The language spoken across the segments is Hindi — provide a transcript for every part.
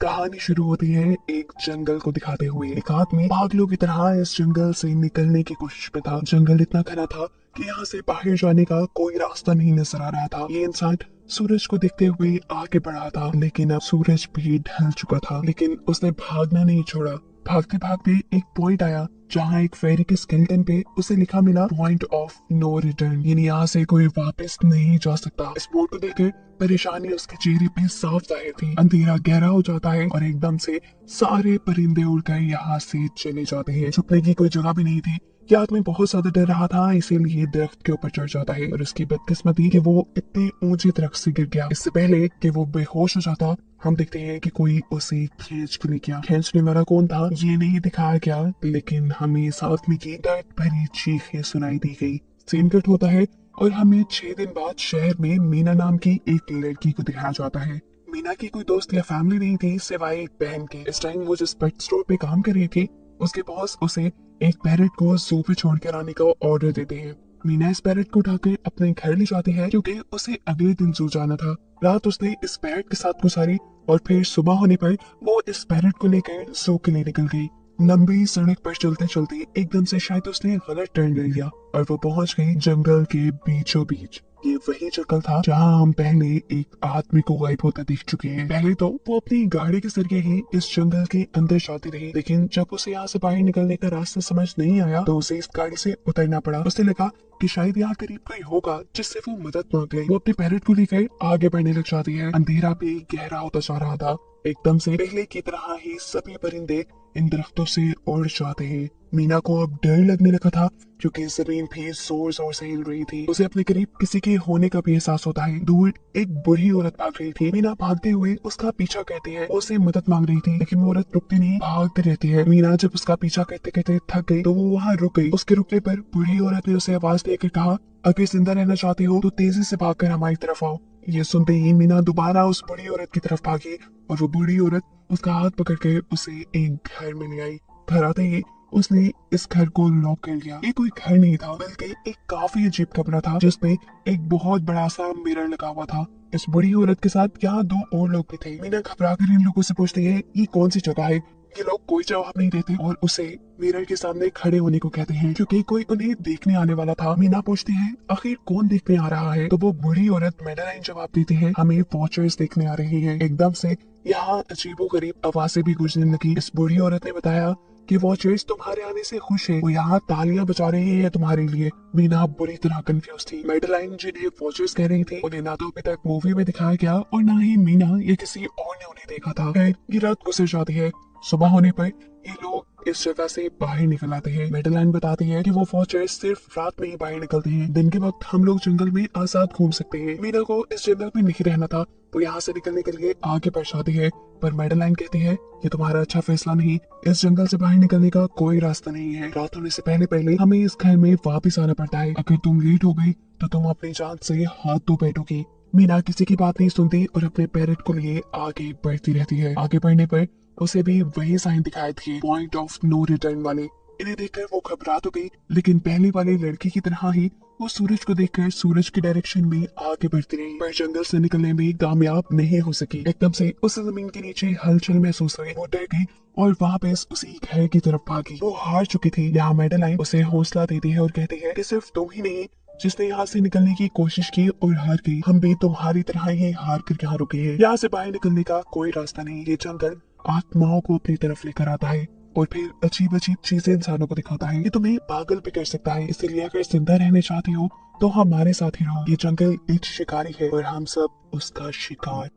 कहानी शुरू होती है एक जंगल को दिखाते हुए। एक आदमी पागलों की तरह इस जंगल से निकलने की कोशिश में था। जंगल इतना घना था कि यहाँ से बाहर जाने का कोई रास्ता नहीं नजर आ रहा था। ये इंसान सूरज को देखते हुए आगे बढ़ा था, लेकिन अब सूरज भी ढल चुका था। लेकिन उसने भागना नहीं छोड़ा। भागते भागते एक पॉइंट आया जहाँ एक फेरी के स्केलेटन पे उसे लिखा मिला पॉइंट ऑफ नो रिटर्न, यानी यहाँ से कोई वापस नहीं जा सकता। इस बोर्ड को देखकर परेशानी उसके चेहरे पे साफ जाहिर थी। अंधेरा गहरा हो जाता है और एकदम से सारे परिंदे उड़कर यहाँ से चले जाते हैं। छुपने की कोई जगह भी नहीं थी। ये आदमी बहुत ज्यादा डर रहा था, इसीलिए दरख्त के ऊपर चढ़ जाता है और उसकी बदकिस्मती कि वो इतने ऊंचे दरख्त से गिर गया। इससे पहले कि वो बेहोश हो जाता, हम देखते हैं कि कोई उसे खींच के ले गया। खींचने वाला कौन था ये नहीं दिखाया गया, लेकिन हमें साथ में की दर्द भरी चीखें सुनाई दी गई। सीन कट होता है और हमें 6 दिन बाद शहर में मीना नाम की एक लड़की को दिखाया जाता है। मीना की कोई दोस्त या फैमिली नहीं थी सिवाय एक बहन के। इस टाइम वो जिस पेट स्टोर पे काम कर रही थी, उसके बॉस उसे एक पैरेट को जू पे छोड़ कर आने का ऑर्डर देते हैं। मीना इस पैरेट को उठाकर अपने घर ले जाती है क्योंकि उसे अगले दिन जू जाना था। रात उसने इस पैरेट के साथ गुजारी और फिर सुबह होने पर वो इस पैरेट को लेकर जू के लिए निकल गई। लंबी सड़क पर चलते चलते एकदम से शायद उसने गलत टर्न ले लिया और वो पहुंच गई जंगल के बीचों बीच। ये वही जंगल था जहां हम पहले एक आदमी को गायब होता देख चुके हैं। पहले तो वो अपनी गाड़ी के जरिए ही इस जंगल के अंदर जाती रही, लेकिन जब उसे यहाँ से बाहर निकलने का रास्ता समझ नहीं आया तो उसे इस गाड़ी से उतरना पड़ा। उसे लगा कि शायद यहाँ करीब कोई होगा जिससे वो मदद मांग ले। वो अपने पैरेट को लेकर आगे बढ़ने लग जाती है। अंधेरा भी गहरा होता जा रहा था। एकदम से पहले की तरह ही सभी परिंदे इन दरख्तों से उड़ जाते हैं। मीना को अब डर लगने लगा था क्योंकि जमीन भी जोर जोर से हिल रही थी। उसे अपने करीब किसी के होने का भी एहसास होता है। दूर एक बुढ़ी औरत भाग रही थी। मीना भागते हुए उसका पीछा करती है। वो उसे मदद मांग रही थी, लेकिन वो औरत रुकती नहीं, भागती रहती है। मीना जब उसका पीछा करते करते थक गई तो वो वहाँ रुक गई। उसके रुकने पर बुढ़ी औरत ने उसे आवाज देकर कहा, अगर जिंदा रहना चाहती हो तो तेजी से भागकर हमारी तरफ आओ। ये सुनते ही मीना दोबारा उस बूढ़ी औरत की तरफ भागी और वो बूढ़ी औरत उसका हाथ पकड़ के उसे एक घर में ले आई। घर आते ही उसने इस घर को लॉक कर लिया। ये कोई घर नहीं था, बल्कि एक काफी अजीब कमरा था जिसमें एक बहुत बड़ा सा मिरर लगा हुआ था। इस बूढ़ी औरत के साथ यहाँ 2 और लोग भी थे। मीना घबरा कर इन लोगों से पूछती है ये कौन सी जगह है। ये लोग कोई जवाब नहीं देते और उसे मिरर के सामने खड़े होने को कहते हैं क्योंकि कोई उन्हें देखने आने वाला था। मीना पूछती है आखिर कौन देखने आ रहा है, तो वो बूढ़ी औरत मेडेलाइन जवाब देती है हमें वॉचर्स देखने आ रही है। एकदम से यहाँ अजीबोगरीब आवाजें भी गूंजने लगी। इस बूढ़ी औरत ने बताया कि वॉचर्स तुम्हारे आने से खुश है, वो यहाँ तालियां बजा रहे हैं तुम्हारे लिए। मीना बुरी तरह कंफ्यूज थी। मेडेलाइन जिन्हें वॉचर्स कह रही थी उन्हें ना तो अभी तक मूवी में दिखाया गया और ना ही मीना या किसी और ने उन्हें देखा था। ये रात गुजर जाती है। सुबह होने पर ये लोग इस जगह से बाहर निकल आते हैं। मेडेलाइन बताती है कि वो वॉचर्स सिर्फ रात में ही बाहर निकलते हैं, दिन के वक्त हम लोग जंगल में आजाद घूम सकते हैं। मीना को इस जंगल में नहीं रहना था, वो यहाँ से निकलने के लिए आगे बढ़ जाती है, पर मेडेलाइन कहती है ये तुम्हारा अच्छा फैसला नहीं, इस जंगल से बाहर निकलने का कोई रास्ता नहीं है। रात होने से पहले पहले हमें इस घर में वापिस आना पड़ता है। अगर तुम लेट हो गई तो तुम अपनी जान से हाथ धो बैठोगी। मीना किसी की बात नहीं सुनती और अपने पैरेट को लिए आगे बढ़ती रहती है। आगे बढ़ने पर उसे भी वही साइन दिखाए थे, पॉइंट ऑफ नो रिटर्न वाले। इन्हें देखकर वो घबरा तो गई, लेकिन पहले वाले लड़की की तरह ही वो सूरज को देखकर सूरज की डायरेक्शन में आगे बढ़ती रही, पर जंगल से निकलने में कामयाब नहीं हो सकी। एकदम से उस जमीन के नीचे हलचल महसूस हुई। वो डर गई और वापस उसी घर की तरफ भागी। वो हार चुकी थी। यहाँ मेडेलाइन उसे हौसला देती है और कहती है कि सिर्फ तुम ही नहीं जिसने यहाँ से निकलने की कोशिश की और हार गई, हम भी तुम्हारी तरह ही हार कर यहाँ रुके हैं। यहाँ से बाहर निकलने का कोई रास्ता नहीं। ये जंगल आत्माओं को अपनी तरफ लेकर आता है और फिर अजीब अजीब चीजें इंसानों को दिखाता है। ये तुम्हें पागल भी कर सकता है, इसलिए अगर जिंदा रहने चाहती हो तो हमारे साथ ही रहो। ये जंगल एक शिकारी है और हम सब उसका शिकार।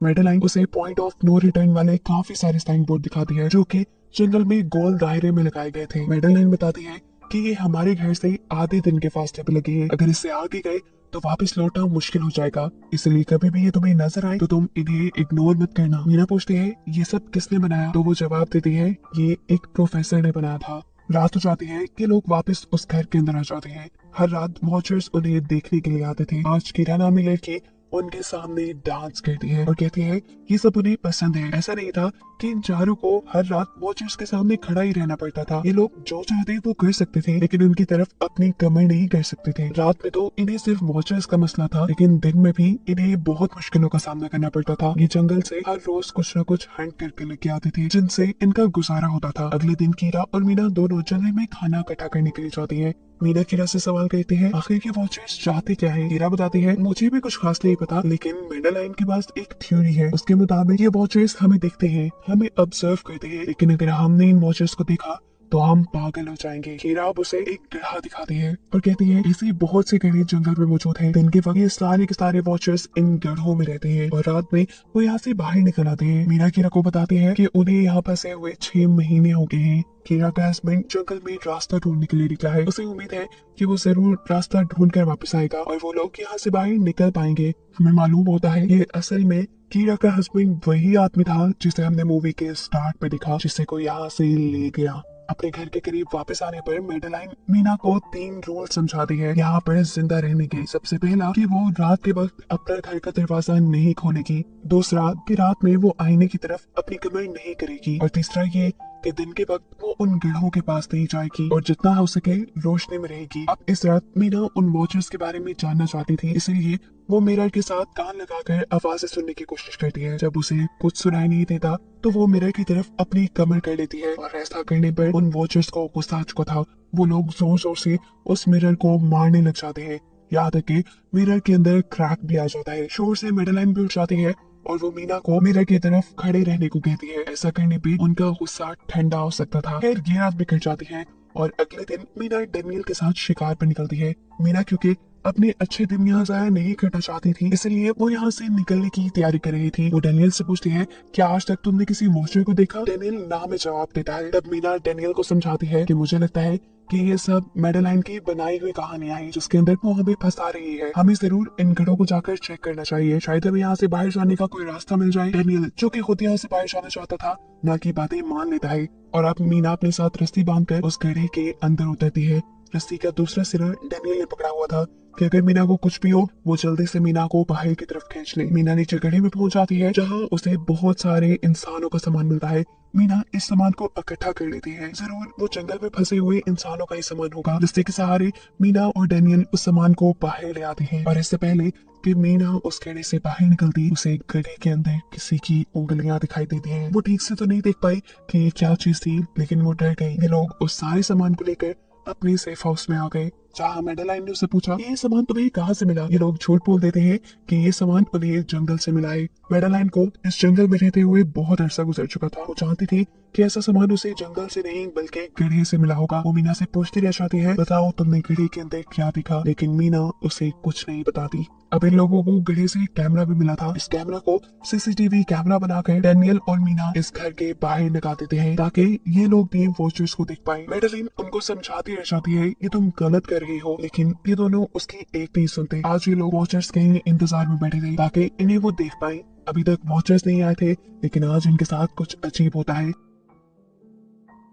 मेडेलाइन उसे पॉइंट ऑफ नो रिटर्न वाले काफी सारे साइन बोर्ड दिखाती है जो कि जंगल में गोल दायरे में लगाए गए थे। मेडेलाइन बताती है कि ये हमारे घर से आधे दिन के फासले पे लगे हैं। अगर इससे आगे गए तो वापस लौटना मुश्किल हो जाएगा, इसलिए कभी भी ये तुम्हें नजर आए तो तुम इन्हें इग्नोर मत करना। मीना पूछती है ये सब किसने बनाया, तो वो जवाब देती है ये एक प्रोफेसर ने बनाया था। रात हो जाती है कि लोग वापस उस घर के अंदर आ जाते हैं। हर रात वॉचर्स उन्हें देखने के लिए आते थे। आज किरा नामी लड़की उनके सामने डांस करती है और कहती है ये सब उन्हें पसंद है। ऐसा नहीं था कि इन चारों को हर रात वॉचर्स के सामने खड़ा ही रहना पड़ता था। ये लोग जो चाहते वो कर सकते थे, लेकिन उनकी तरफ अपनी कमर नहीं कर सकते थे। रात में तो इन्हें सिर्फ वॉचर्स का मसला था, लेकिन दिन में भी इन्हें बहुत मुश्किलों का सामना करना पड़ता था। ये जंगल से हर रोज कुछ न कुछ हंट करके लेके आते थे, जिनसे इनका गुजारा होता था। अगले दिन कीरा और मीना दोनों जंगल में खाना इकट्ठा करने के लिए जाती है। मीना कीरा से सवाल करती है आखिर के वॉचर्स चाहते क्या है। कीरा बताती है मुझे भी कुछ खास नहीं पता, लेकिन मेडलाइन के पास एक थ्योरी है। उसके मुताबिक ये वॉचर्स हमें देखते हैं, हमें ऑब्जर्व करते हैं, लेकिन अगर हमने इन वॉचर्स को देखा तो हम पागल हो जाएंगे। कीरा अब उसे एक गड्ढा दिखाती है और कहती है ऐसे बहुत से गड्ढे जंगल में मौजूद हैं। दिन के वक्त ये सारे के सारे वॉचर्स इन गड्ढों में रहते हैं और रात में वो यहाँ से बाहर निकल आते हैं। मीना कीरा को बताते हैं कि उन्हें यहाँ फंसे हुए 6 महीने हो गए हैं। कीरा का हस्बैंड जंगल में रास्ता ढूंढने के लिए निकला है। उसे उम्मीद है कि वो जरूर रास्ता ढूंढ कर वापस आएगा और वो लोग यहाँ से बाहर निकल पाएंगे। हमें मालूम होता है ये असल में कीरा का हस्बैंड वही आदमी था जिसे हमने मूवी के स्टार्ट में देखा, जिसे कोई यहाँ से ले गया। अपने घर के करीब वापस आने पर मेडलाइन मीना को 3 रूल समझाती है यहाँ पर जिंदा रहने के। सबसे पहला कि वो रात के वक्त अपना घर का दरवाजा नहीं खोलेगी। दूसरा कि रात में वो आईने की तरफ अपनी कमर नहीं करेगी। और तीसरा ये कि दिन के वक्त वो उन गड्ढों के पास नहीं जाएगी और जितना हो सके रोशनी में रहेगी। अब इस रात मीना उन वॉचर्स के बारे में जानना चाहती थी, इसलिए वो मिरर के साथ कान लगाकर आवाजें सुनने की कोशिश करती है। जब उसे कुछ सुनाई नहीं देता तो वो मिरर की तरफ अपनी कमर कर लेती है और ऐसा करने पर उन वॉचर्स को गुस्सा आ चुका था। वो लोग जोर जोर से उस मिरर को मारने लग जाते हैं, यहाँ तक कि मिरर के अंदर क्रैक भी आ जाता है। शोर से मेडलाइन भी उठ जाती है और वो मीना को मिरर की तरफ खड़े रहने को कहती है। ऐसा करने पे उनका गुस्सा ठंडा हो सकता था। खैर ये रात बिखर जाती है और अगले दिन मीना डेनियल के साथ शिकार पर निकलती है। मीना क्योंकि अपने अच्छे दिन यहाँ जाया नहीं करना चाहती थी, इसलिए वो यहाँ से निकलने की तैयारी कर रही थी। वो डेनियल से पूछती है क्या आज तक तुमने किसी वॉचर को देखा। डेनियल ना में जवाब देता है। तब मीना डेनियल को समझाती है कि मुझे लगता है कि ये सब मेडलाइन की बनाई हुई कहानियां हैं जिसके अंदर वो हमें फंसा रही है। हमें जरूर इन गढ़ों को जाकर चेक करना चाहिए, शायद हमें यहाँ से बाहर जाने का कोई रास्ता मिल जाए। डेनियल जो कि खुद यहाँ से बाहर जाना चाहता था ना की बातें मान लेता है और अब मीना अपने साथ रस्सी बांधकर उस गड्ढे के अंदर उतरती है। रस्सी का दूसरा सिरा डेनियल ने पकड़ा हुआ था कि अगर मीना को कुछ भी हो वो जल्दी से मीना को बाहर की तरफ खींच ले। मीना नीचे गड्ढे में पहुंच जाती है जहां उसे बहुत सारे इंसानों का सामान मिलता है। मीना इस सामान को इकट्ठा कर लेती है। जरूर वो जंगल में फंसे हुए इंसानों का ही सामान होगा। रस्ते के सहारे मीना और डेनियल उस सामान को बाहर ले आते हैं और इससे पहले कि मीना उस गड्ढे से बाहर निकलती उसे गड्ढे के अंदर किसी की उंगलियां दिखाई देती हैं। वो ठीक से तो नहीं देख पाई कि ये क्या चीज थी, लेकिन वो डर गई। ये लोग उस सारे सामान को लेकर अपने सेफ हाउस में आ गए जहाँ मेडलाइन ने उससे पूछा ये सामान तुम्हें कहाँ से मिला। ये लोग झूठ बोल देते हैं कि ये सामान उन्हें जंगल से मिला है। मेडलाइन को इस जंगल में रहते हुए बहुत अरसा गुजर चुका था। वो जानती थी कि ऐसा सामान उसे जंगल से नहीं बल्कि गड्ढे से मिला होगा। वो मीना से पूछती रह जाती है बताओ तुमने गड्ढे के अंदर क्या देखा, लेकिन मीना उसे कुछ नहीं बताती। अब इन लोगों को गड्ढे से कैमरा भी मिला था। इस कैमरा को सीसीटीवी कैमरा बनाकर डेनियल और मीना इस घर के बाहर लगा देते हैं ताकि ये लोग भी वॉचर्स को देख पाए। मेडलाइन उनको समझाती रह जाती है ये तुम गलत कर रही हो, लेकिन ये दोनों उसकी एक नहीं सुनते। आज ये लोग वॉचर्स के इंतजार में बैठे थे ताकि इन्हें वो देख पाए। अभी तक वॉचर्स नहीं आए थे, लेकिन आज इनके साथ कुछ अजीब होता है।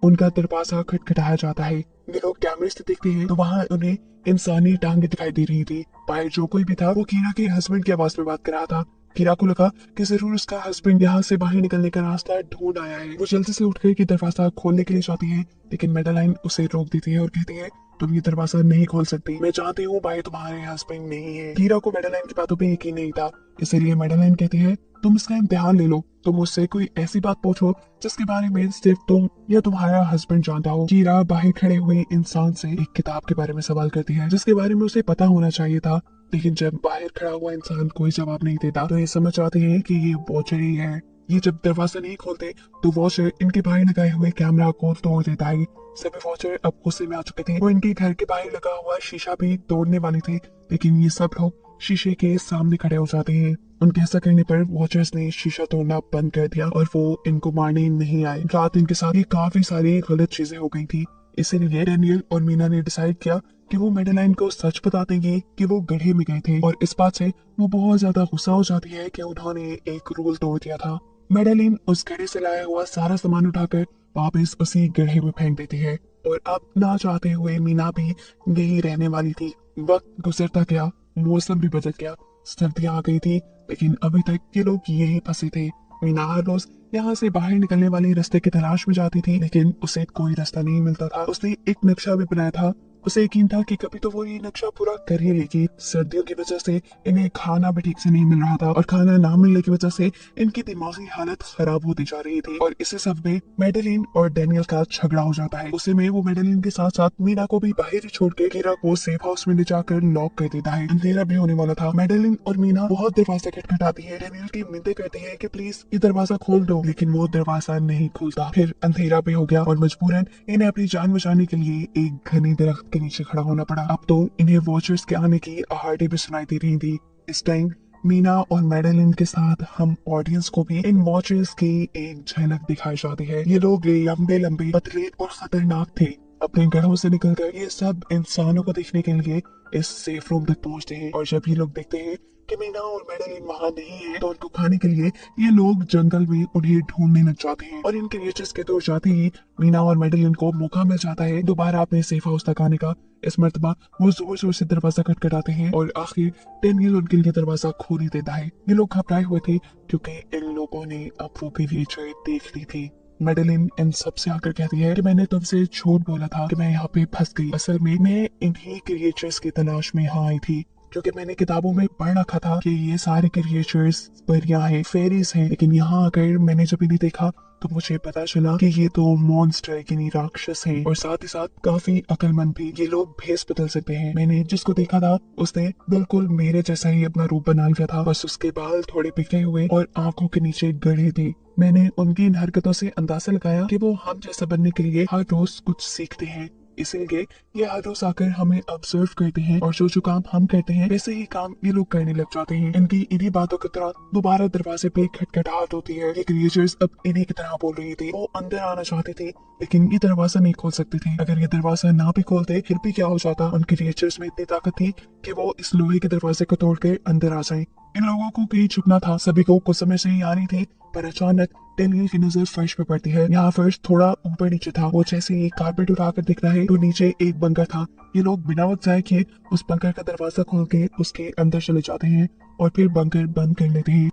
उनका दरवाजा खटखटाया जाता है। ये लोग कैमरे से देखते हैं तो वहाँ उन्हें इंसानी टांगे दिखाई दे रही थी। बाहर जो कोई भी था वो कीरा के हस्बैंड की आवाज में बात कर रहा था। कीरा को लगा कि जरूर उसका हस्बैंड यहाँ से बाहर निकलने का रास्ता ढूंढ आया है। वो जल्दी से उठकर के दरवाजा खोलने के लिए जाती है, लेकिन मेडलाइन उसे रोक देती है और कहती है तुम ये दरवाजा नहीं खोल सकती। मैं जानती हूँ भाई तुम्हारे हस्बैंड नहीं है। कीरा को मेडलाइन की बातों पे यकीन नहीं था, इसलिए मेडलाइन कहती है तुम इसका इम्तिहान ले लो। तुम मुझसे कोई ऐसी बात पूछो जिसके बारे में सिर्फ तुम या तुम्हारा हस्बैंड जानता हो। कीरा बाहर खड़े हुए इंसान से एक किताब के बारे में सवाल करती है जिसके बारे में उसे पता होना चाहिए था, लेकिन जब बाहर खड़ा हुआ इंसान कोई जवाब नहीं देता तो ये समझ जाते हैं कि ये वॉचर ही है। ये जब दरवाजा नहीं खोलते तो वॉचर इनके बाहर लगाए हुए कैमरा को तोड़ देता है। सभी वॉचर अब गुस्से में आ चुके थे। वो इनके घर के बाहर लगा हुआ शीशा भी तोड़ने वाले थे, लेकिन ये सब लोग शीशे के सामने खड़े हो जाते हैं। उनके ऐसा करने पर वॉचर्स ने शीशा तोड़ना बंद कर दिया और वो इनको मारने नहीं आए। रात इनके साथ ये काफी सारी गलत चीजें हो गई थी, इसीलिए डेनियल और मीना ने डिसाइड किया कि वो मेडलाइन को सच बता देंगे कि वो गड्ढे में गए थे। और इस बात से वो बहुत ज्यादा गुस्सा हो जाती है कि उन्होंने एक रूल तोड़ दिया था। मेडलाइन उस गड्ढे से लाया हुआ सारा सामान उठाकर वापस उसी गड्ढे में फेंक देती है और अब ना चाहते हुए मीना भी यही रहने वाली थी। वक्त गुजरता गया, मौसम भी बदल गया सर्दी आ गई थी, लेकिन अभी तक ये लोग यहीं फंसे थे। मीना हर रोज यहाँ से बाहर निकलने वाले रास्ते की तलाश में जाती थी, लेकिन उसे कोई रास्ता नहीं मिलता था। उसने एक नक्शा भी बनाया था। उसे यकीन था कि कभी तो वो ये नक्शा पूरा कर ही लेगी। सर्दियों की वजह से इन्हें खाना भी ठीक से नहीं मिल रहा था, और खाना ना मिलने की वजह से इनकी दिमागी हालत खराब होती जा रही थी। और इसी सब में मेडेलिन और डेनियल का झगड़ा हो जाता है। उसे में वो मेडेलिन के साथ साथ मीना को भी बाहर छोड़ के कीरा को सेफ हाउस में ले जाकर लॉक कर देता है। अंधेरा भी होने वाला था। मेडेलिन और मीना बहुत दरवाजा खटखटाती है। डेनियल की मिन्नतें करती है कि प्लीज ये दरवाजा खोल दो, लेकिन वो दरवाजा नहीं खुलता। फिर अंधेरा भी हो गया और मजबूरन इन्हें अपनी जान बचाने के लिए एक घने दरख्त के नीचे खड़ा होना पड़ा। अब तो इन्हें वॉचर्स के आने की आहटें भी सुनाई दे रही थी। इस टाइम मीना और मेडेलिन के साथ हम ऑडियंस को भी इन वॉचर्स की एक झलक दिखाई जाती है। ये लोग लंबे लंबे, पतले और खतरनाक थे। अपने घरों से निकलकर ये सब इंसानों को देखने के लिए इस सेफ रूम तक पहुंचते हैं। और जब ये लोग देखते हैं कि मीना और मेडेलिन वहां नहीं है, तो उनको खाने के लिए ये लोग जंगल में उन्हें ढूंढने लग जाते हैं। और इन क्रिएचर्स के दूर जाते ही मीना और मेडेलिन को मौका मिल जाता है दोबारा अपने सेफ हाउस तक आने का। इस मर्तबा वो जोर जोर से दरवाजा खटखटाते हैं और आखिर डेनियल उनके लिए दरवाजा खोल ही देता है। ये लोग घबराए हुए थे क्योंकि इन लोगों ने अब वो क्रिएचर देख ली थी। मेडेलिन इन सबसे आकर कहती है कि मैंने तुमसे झूठ बोला था कि मैं यहाँ पे फंस गई। असल में मैं इन्हीं क्रिएचर्स की तलाश में यहाँ आई थी, क्योंकि मैंने किताबों में पढ़ रखा था कि ये सारे क्रिएचर्स परियां हैं, फेरीज हैं। लेकिन यहाँ आकर मैंने जब इन्हें देखा तो मुझे पता चला कि ये तो मॉन्स्टर यानी राक्षस हैं, और साथ ही साथ काफी अक्लमंद भी। ये लोग भेस बदल सकते हैं। मैंने जिसको देखा था उसने बिल्कुल मेरे जैसा ही अपना रूप बना लिया था, बस उसके बाल थोड़े बिखरे हुए और आंखों के नीचे गड़े थे। मैंने उनकी इन हरकतों से अंदाजा लगाया कि वो हम जैसा बनने के लिए हर रोज कुछ सीखते हैं, इसीलिए ये हर रोज आकर हमें ऑब्जर्व करते हैं और जो जो काम हम करते हैं वैसे ही काम ये लोग करने लग जाते हैं। इनकी इन्हीं बातों की तरह दोबारा दरवाजे पे खटखटाहट होती है। ये क्रिएचर्स अब इन्हीं की तरह बोल रही थी। वो अंदर आना चाहते थे, लेकिन ये दरवाजा नहीं खोल सकते थे। अगर ये दरवाजा ना भी खोलते फिर भी क्या हो जाता। उन क्रिएचर्स में इतनी ताकत थी कि वो इस लोहे के दरवाजे को तोड़ के अंदर आ जाए। इन लोगों को कहीं छुपना था। सभी को कुछ समय से ही आ रही थी, पर अचानक डेनियल की नजर फर्श पे पड़ती है। यहाँ फर्श थोड़ा ऊपर नीचे था। वो जैसे ही कारपेट उठाकर दिख रहा है तो नीचे एक बंकर था। ये लोग बिना वक्त जाए किए उस बंकर का दरवाजा खोल के उसके अंदर चले जाते हैं और फिर बंकर बंद कर लेते हैं।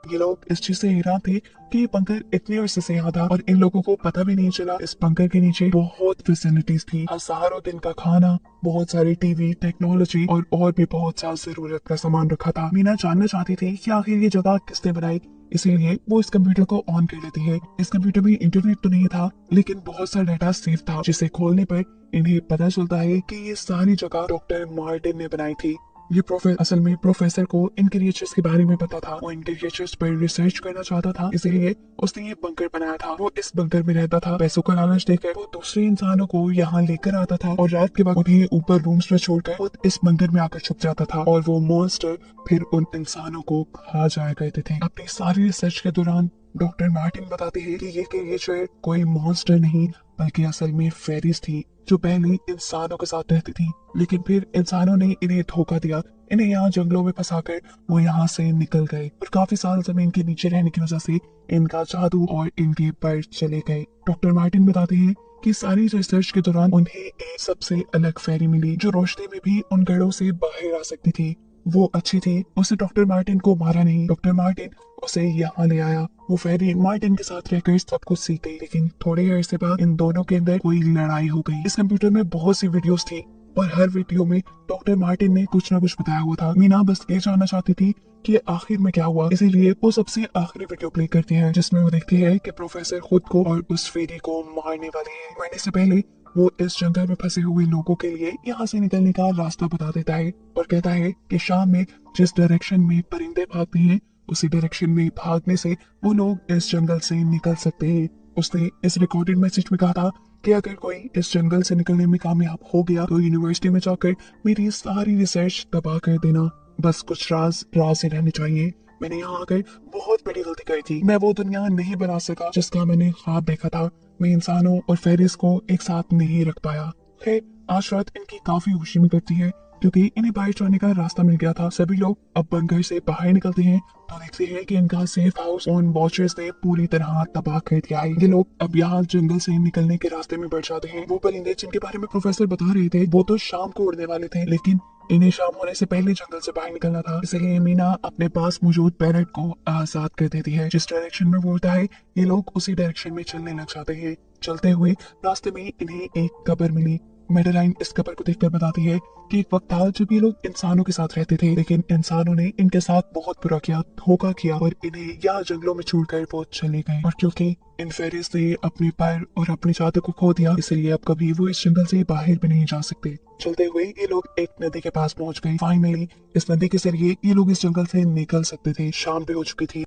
ये लोग इस चीज से हैरान थे कि ये बंकर इतने अरसे से यहाँ था और इन लोगों को पता भी नहीं चला। इस बंकर के नीचे बहुत फैसिलिटीज थी, हजारों दिन का खाना, बहुत सारी टीवी, टेक्नोलॉजी और भी बहुत सा जरूरत का सामान रखा था। मीना जानना चाहती थी कि आखिर ये जगह किसने बनाई, इसीलिए वो इस कंप्यूटर को ऑन कर लेती है। इस कंप्यूटर में इंटरनेट तो नहीं था, लेकिन बहुत सा डाटा सेव था, जिसे खोलने पर इन्हें पता चलता है कि ये सारी जगह डॉक्टर मार्टिन ने बनाई थी। ये असल में प्रोफेसर को इन क्रिएचर्स के बारे में पता था। वो इन क्रिएचर्स पर रिसर्च करना चाहता था, इसलिए उसने ये बंकर बनाया था। वो इस बंकर में रहता था। पैसों का लालच देकर वो दूसरे इंसानों को यहाँ लेकर आता था और रात के वक्त उन्हें ऊपर रूम्स में छोड़कर वो इस बंकर में आकर छुप जाता था और वो मॉन्स्टर फिर उन इंसानों को खा जाया करते थे। अपनी सारी रिसर्च के दौरान डॉक्टर मार्टिन बताते हैं कि ये क्रिएचर कोई मॉन्स्टर नहीं बल्कि असल में फेरीज थी, जो पहले इंसानों के साथ रहती थी, लेकिन फिर इंसानों ने इन्हें धोखा दिया। इन्हें यहाँ जंगलों में फंसाकर वो यहाँ से निकल गए और काफी साल जमीन के नीचे रहने की वजह से इनका जादू और इनके पर चले गए। डॉक्टर मार्टिन बताते हैं कि सारी रिसर्च के दौरान उन्हें एक सबसे अलग फेरी मिली, जो रोशनी में भी उन घरों से बाहर आ सकती थी। वो अच्छी थी। उसे डॉक्टर मार्टिन को मारा नहीं। डॉक्टर मार्टिन उसे यहाँ ले आया। वो फेरी मार्टिन के साथ रहकर सब कुछ सीख गई, लेकिन थोड़े अरसे बाद इन दोनों के अंदर कोई लड़ाई हो गई। इस कंप्यूटर में बहुत सी वीडियोस थी और हर वीडियो में डॉक्टर मार्टिन ने कुछ न कुछ बताया हुआ था। मीना बस ये जानना चाहती थी कि आखिर में क्या हुआ, इसीलिए वो सबसे आखिरी वीडियो प्ले करती है, जिसमें वो देखती है कि प्रोफेसर खुद को और उस फेरी को मारने वाले हैं। मरने से पहले वो इस जंगल में फंसे हुए लोगों के लिए यहाँ से निकलने का रास्ता बता देता है और कहता है कि शाम में जिस डायरेक्शन में परिंदे भागते हैं उसी डायरेक्शन में भागने से वो लोग इस जंगल से निकल सकते हैं। उसने इस रिकॉर्डेड मैसेज में कहा था कि अगर कोई इस जंगल से निकलने में कामयाब हो गया तो यूनिवर्सिटी में जाकर मेरी सारी रिसर्च तबाह कर देना। बस कुछ राज ही रहने चाहिए। मैंने यहाँ आकर बहुत बड़ी गलती की थी। मैं वो दुनिया नहीं बना सका जिसका मैंने ख्वाब देखा था। मैं इंसानों और फेरिस को एक साथ नहीं रख पाया। खैर आज रात इनकी काफी खुशी में करती है क्योंकि इन्हें बाहर जाने का रास्ता मिल गया था। सभी लोग अब बंकर से बाहर निकलते हैं तो देखते हैं कि इनका सेफ हाउस ऑन वॉचर्स ने पूरी तरह तबाह कर दिया है। ये लोग अब यहाँ जंगल से निकलने के रास्ते में बढ़ जाते हैं। वो परिंदे जिनके बारे में प्रोफेसर बता रहे थे वो तो शाम को उड़ने वाले थे, लेकिन इन्हें शाम होने से पहले जंगल से बाहर निकलना था, इसलिए मीना अपने पास मौजूद पैरट को आजाद कर देती है। जिस डायरेक्शन में बोलता है ये लोग उसी डायरेक्शन में चलने लग जाते हैं। चलते हुए रास्ते में इन्हें एक कब्र मिली। मेडेलाइन इस कब्र को देखकर बताती है कि एक वक्त था जब ये लोग इंसानों के साथ रहते थे, लेकिन इंसानों ने इनके साथ बहुत बुरा किया, धोखा किया और इन्हें यहाँ जंगलों में छोड़कर वो चले गए। और क्योंकि इन फेरिस ने अपने पैर और अपनी चादर को खो दिया, इसलिए अब कभी वो इस जंगल से बाहर भी नहीं जा सकते। चलते हुए ये लोग एक नदी के पास पहुंच गए। फाइनली इस नदी के जरिए ये लोग इस जंगल से निकल सकते थे। शाम भी हो चुकी थी।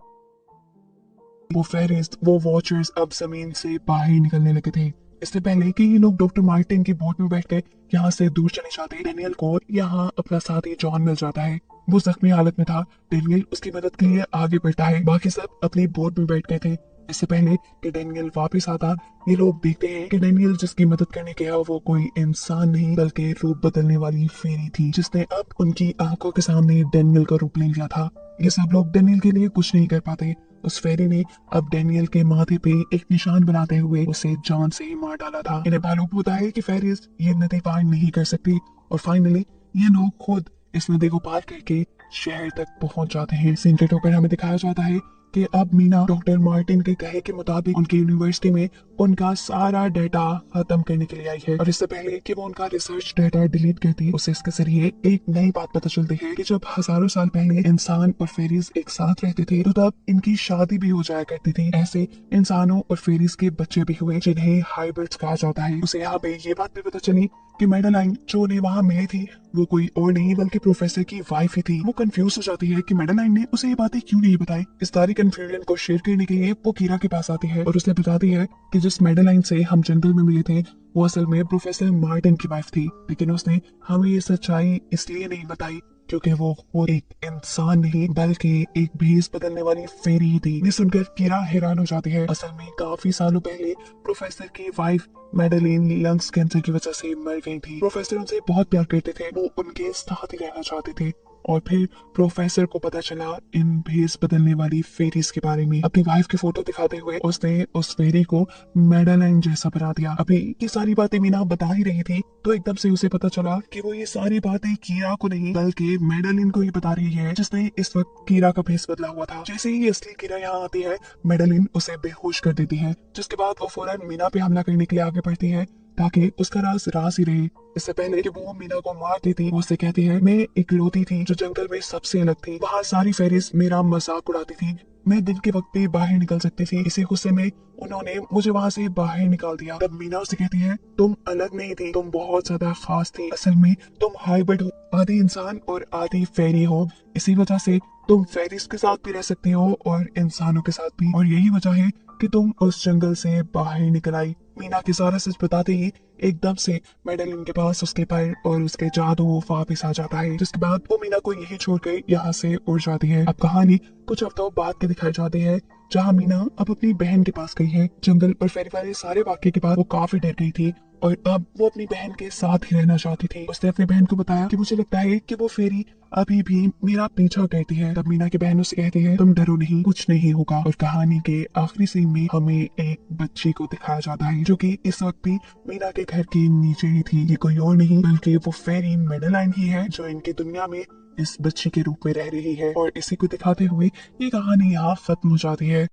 वो फेरिस, वो वॉचर्स अब जमीन से बाहर निकलने लगे थे। इससे पहले कि ये लोग डॉक्टर मार्टिन की बोट में बैठकर यहाँ से दूर चले जाते, डेनियल को यहाँ अपना साथी जॉन मिल जाता है। वो जख्मी हालत में था। डेनियल उसकी मदद के लिए आगे बढ़ता है। बाकी सब अपनी बोट में बैठ गए थे। इससे पहले कि डेनियल वापस आता, ये लोग देखते हैं कि डेनियल जिसकी मदद करने गया वो कोई इंसान नहीं बल्कि रूप बदलने वाली फेरी थी, जिसने अब उनकी आंखों के सामने डेनियल का रूप ले लिया था। ये सब लोग डेनियल के लिए कुछ नहीं कर पाते। उस फेरी ने अब डेनियल के माथे पे एक निशान बनाते हुए उसे जान से ही मार डाला था। इन्हें मालूम होता है कि फेरिस ये नदी पार नहीं कर सकती और फाइनली ये लोग खुद इस नदी को पार करके शहर तक पहुंच जाते हैं। सीन कट होकर हमें दिखाया जाता है कि अब मीना डॉक्टर मार्टिन के कहे के मुताबिक उनकी यूनिवर्सिटी में उनका सारा डाटा खत्म करने के लिए आई है। और इससे पहले कि वो उनका रिसर्च डाटा डिलीट करती, उसे इसके जरिए एक नई बात पता चलती है कि जब हजारों साल पहले इंसान और फेरीज एक साथ रहते थे तो तब इनकी शादी भी हो जाया करती थी। ऐसे इंसानों और फेरीज के बच्चे भी हुए जिन्हें हाइब्रिड्स कहा जाता है। उसे यहाँ पे ये बात भी पता चली कि मेडेलाइन जो उन्हें वहाँ मिली थी वो कोई और नहीं बल्कि प्रोफेसर की वाइफ ही थी। वो कंफ्यूज हो जाती है कि मेडेलाइन ने उसे ये बातें क्यों नहीं बताई। इस सारी कंफ्यूजन को शेयर करने के लिए वो कीरा के पास आती है और उसे बताती है कि जिस मेडेलाइन से हम जंगल में मिले थे वो असल में प्रोफेसर मार्टिन की वाइफ थी, लेकिन उसने हमें ये सच्चाई इसलिए नहीं बताई क्योंकि वो एक इंसान नहीं बल्कि एक भेस बदलने वाली फेरी ही थी। ये सुनकर कीरा हैरान हो जाती है। असल में काफी सालों पहले प्रोफेसर की वाइफ मेडेलिन लंग्स कैंसर की वजह से मर गई थी। प्रोफेसर उनसे बहुत प्यार करते थे, वो उनके साथ ही रहना चाहते थे। और फिर प्रोफेसर को पता चला इन भेस बदलने वाली फेरीज के बारे में। अपनी वाइफ की फोटो दिखाते हुए उसने उस फेरी को मेडेलाइन जैसा बना दिया। अभी ये सारी बातें मीना बता ही रही थी तो एकदम से उसे पता चला कि वो ये सारी बातें कीरा को नहीं बल्कि मेडेलिन को ही बता रही है, जिसने इस वक्त कीरा का भेस बदला हुआ था। जैसे ही असली कीरा यहाँ आती है मेडेलिन उसे बेहोश कर देती है, जिसके बाद वो फौरन मीना पे हमला करने के लिए आगे बढ़ती है ताकि उसका राज राज ही रहे। इससे पहले कि वो मीना को मार देती, वो उससे कहती है मैं इकलौती थी जो जंगल में सबसे अलग थी। वहाँ सारी फेरीज मेरा मजाक उड़ाती थी, मैं दिन के वक्त भी बाहर निकल सकती थी। इसी गुस्से में उन्होंने मुझे वहाँ से बाहर निकाल दिया। तब मीना उससे कहती है तुम अलग नहीं थी, तुम बहुत ज्यादा खास थी। असल में तुम हाइब्रिड हो, आधी इंसान और आधी फेरी हो। इसी वजह से तुम फेरीज के साथ भी रह सकती हो और इंसानों के साथ भी, और यही वजह है कि तुम उस जंगल से बाहर निकल आई। मीना के सारा सच बताते ही एकदम से मेडेलिन के पास उसके पैर और उसके जादू वापिस आ जाता है, जिसके बाद वो मीना को यही छोड़ कर यहाँ से उड़ जाती है। अब कहानी कुछ हफ्तों बाद के दिखाई जाती है जहाँ मीना अब अपनी बहन के पास गई है। जंगल और फेरी वाले सारे वाक्य के बाद वो काफी डर गई थी और अब वो अपनी बहन के साथ ही रहना चाहती थी। उसने अपनी बहन को बताया कि मुझे लगता है कि वो फेरी अभी भी मेरा पीछा करती है। तब मीना की बहन उससे कहती है तुम डरो नहीं, कुछ नहीं होगा। और कहानी के आखिरी सीन में हमें एक बच्ची को दिखाया जाता है जो कि इस वक्त भी मीना के घर के नीचे ही थी। ये कोई और नहीं बल्कि वो फेरी मेडेलाइन ही है जो इनकी दुनिया में इस बच्ची के रूप में रह रही है। और इसी को दिखाते हुए ये कहानी यहाँ खत्म हो जाती है।